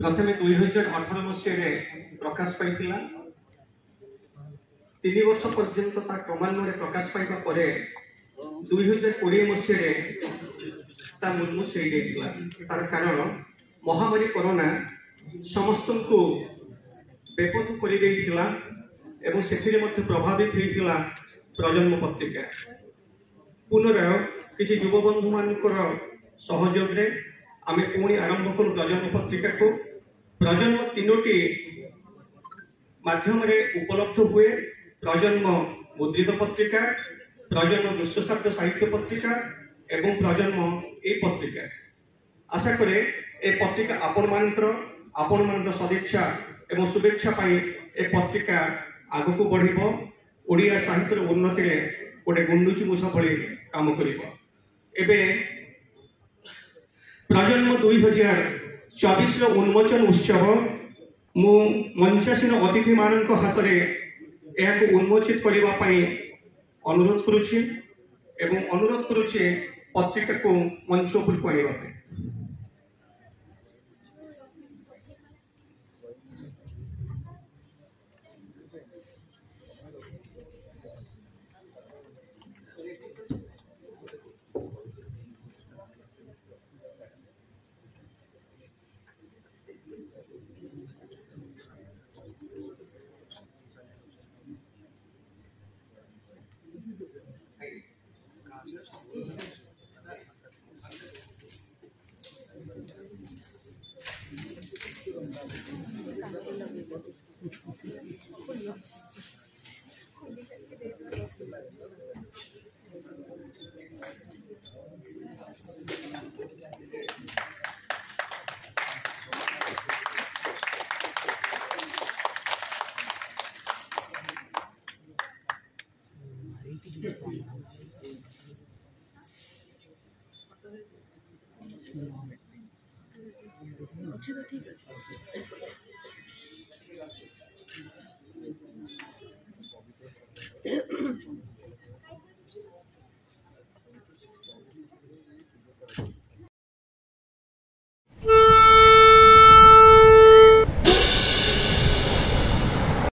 प्रथमे 2018 मसीह प्रकाश पाई 3 वर्ष पर्यंत क्रमान्वये प्रकाश पाइबा परे 2020 मसीह मुर्मू से तार कारण महामारी कोरोना समस्त को बेपद कर प्रभावित होता प्रजन्म पत्रिका पुनराय किसी युव बंधु मानकर सहयोग आम पुणी आरंभ करूँ प्रजन्म पत्रिका को प्रजन्म 3टी माध्यम उपलब्ध हुए प्रजन्म मुद्रित पत्रिका प्रजन्म दृश्यश्राव्य साहित्य पत्रिका एवं प्रजन्म ए पत्रिका आशा करे ए पत्रिका आपण सदिच्छा एवं शुभेच्छा पाई ए पत्रिका आग को बढ़ ओडिया साहित्य उन्नति गोटे गुंडुची मूस भली काम करिबो। एबे प्रजन्म 2024 उन्मोचन उत्सव मु मंचासीन अतिथि मानक हाथ में यह उन्मोचित करने अनुरोध करुछि एवं अनुरोध करुछि पत्रिका को मंच पर आने। अच्छा तो ठीक है।